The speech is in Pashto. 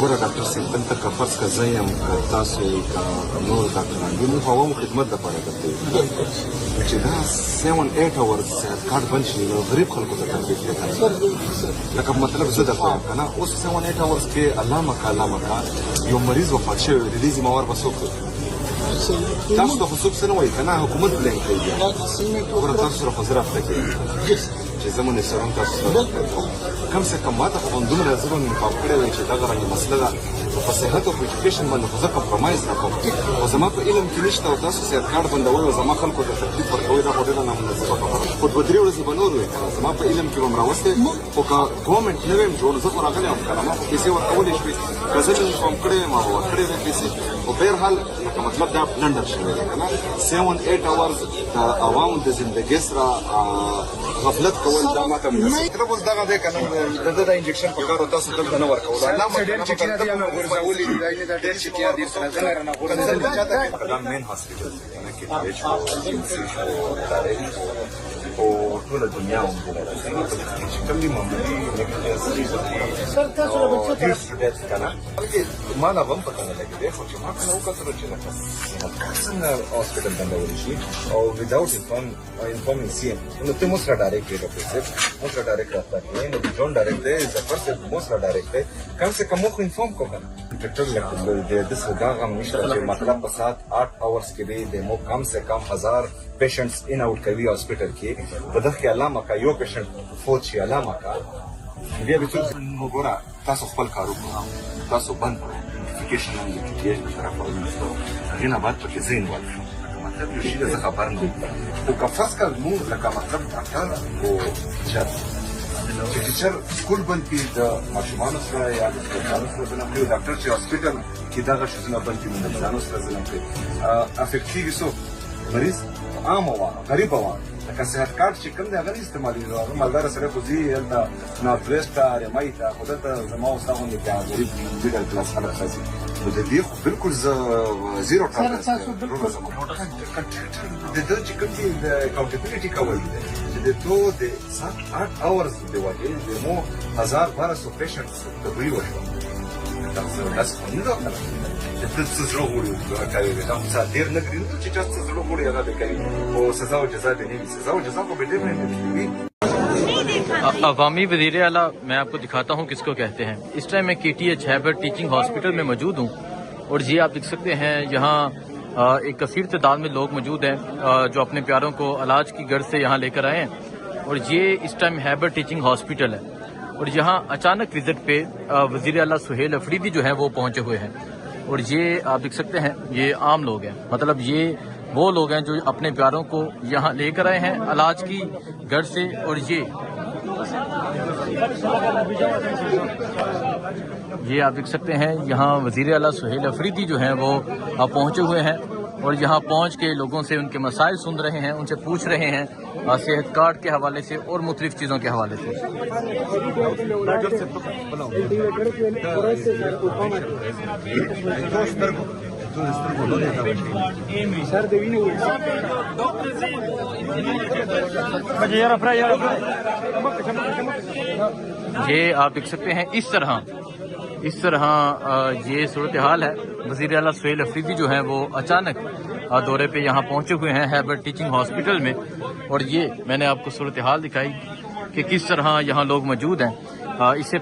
ګوره ډاکټر صاحب دلته که فرض که زه یم که تاسو یې که نور ډاکټران دي موږ عوامو خدمت دپاره درته یو چې دا 7-8 اورز صحت کارت بند شي نو غریب خلکو ته تکلیف دی لکه مطلب زه درته وایم که نه اوس 7-8 اورز کې الله مکه یو مریض وفات شوی د دې ذمهوار به څوک دی تاسو ته خو څوک څه نه وایي که نه حکومت بلیم کوي بیا ګوره تاسو سره خو زه رابطه کېږم چې زه منصرم تاسو سره کم سے کم ماته خو دومره زه به مې انفام کړی وی چې دغه رنګه مسله ده نو په صحت او په ایجوکیشن باندې خو زه کمپرومایز نه کوم خو زما په علم کې نشته او تاسو صحت کارت بندوئ او زما خلکو ته تکلیف ورکوئ دا خو ډېره نامناسبه خبره خو 2-3 ورځې به نور وي که نه زما په علم کې به م راوستی خو که ګورمنټ نه ویم جوړ زه خو راغلی یم که نه ما خو پیسې ورکولی شوې که زه مې انفام کړی ویم ما به ورکړې وې پیسې خو بهرحال لکه مطلب دا بلنډر شوی دی که نه 7-8 اورز د عوامو د زندګۍ سره غفلت کول دا ماته مطلب اوس دغه دی که نه د ده دا انجکشن په کار او تاسو دلته نه ورکولو دا مین هاسپیټل دی که نه کې او ټوله دنیا هم چې کوم دي معمولي ډېر شدت که نه بلکې ما لا به هم پته نه لګېدی خو چې ما کله وکتلو چې لکه څنګه هاسپیټل بندولی شي او وداوټ انفارمینګ سی ایم نو ته مو سره ډایرکټ دی ډاکټر صاحب مو سره ډایرکټ رابطه کوئ نو جون ډایرکټ دی ظفر صاحب مو سره ډایرکټ دی کم سے کم مو خو انفارم کو که نه ډاکټر د داسې دا غم نشته چې مطلب په ساعت 8 اورز کې دی د مو کم سے کم 1000 پیشنټس ان آؤٹ کوي هاسپیټل کې په دغه کې الله مکه یو پیشنټ فوت شي الله مکه بیا به څوک نو ګوره تاسو خپل کار وکړئ تاسو بند کړئ نوټیفیکیشن هم د ټي ټي ایچ په طرفه ونیسو هغې نه بعد پکې زه انوالو شم مطلب یو شي زه خبر نه وم خو که فرض کړه مونږ لکه مطلب ډاکټر او ټیچر چې ټیچر سکول بند کړي د ماشومانو سره یا د بچیانو سره ظلم کوي ډاکټر چې هاسپیټل کې دغه شیزونه بند کړي د بچیانو سره ظلم کوي افیکټ کېږي څوک مریض عام وه غریب وه لکه صحت کارت چې کوم دی هغه نه استعمالېږي هغه مالداره سړی خو ځي هلته نارت ویسټ ته رمۍ ته خو دلته زما او ستا غوندې بیا غریب میډل کلاس خلک راځي نو د دې خو بلکل زه زیرو ټالرنس د ده چې کوم دي د اکاونټیبلټي کول دی چې د تو د 7-8 اورز د وجې د مو 1200 پیشنټس تبري وشوه داسې خو نه ده که نه چې ته څه زړه غواړي کوي دا خو څه ډېر نه کړي چې چا څه زړه غواړي هغه به کوي خو سزا و جزا به نه وي سزا و جزا خو به ډېر نه وي अवामी वज़ीर आला मैं आपको दिखाता हूँ किसको कहते हैं। इस टाइम मैं KTH हैबर टीचिंग हॉस्पिटल में मौजूद हूँ और ये आप देख सकते हैं यहाँ एक कसीर तादाद में लोग मौजूद हैं जो अपने प्यारों को इलाज की गर्ज से यहाँ लेकर आए हैं और ये इस टाइम हैबर टीचिंग हॉस्पिटल है और यहाँ अचानक विजिट पे वज़ीर आला सुहेल अफरीदी जो है वो पहुँचे हुए हैं और ये आप देख सकते हैं ये आम लोग हैं मतलब ये वो लोग हैं जो अपने प्यारों को यहाँ लेकर आए हैं इलाज की गर्ज से और ये आप देख सकते हैं यहाँ वज़ीर आला सुहेल अफरीदी जो हैं वो पहुँचे हुए हैं और यहाँ पहुँच के लोगों से उनके मसाइल सुन रहे हैं उनसे पूछ रहे हैं सेहत कार्ड के हवाले से और मुख्तलिफ चीज़ों के हवाले से। ये आप देख सकते हैं इस तरह ये सूरत हाल है। वज़ीर आला सुहेल अफरीदी जो हैं वो अचानक दौरे पे यहाँ पहुँचे हुए हैं हैबर टीचिंग हॉस्पिटल में और ये मैंने आपको सूरत हाल दिखाई कि किस तरह यहाँ लोग मौजूद हैं। इससे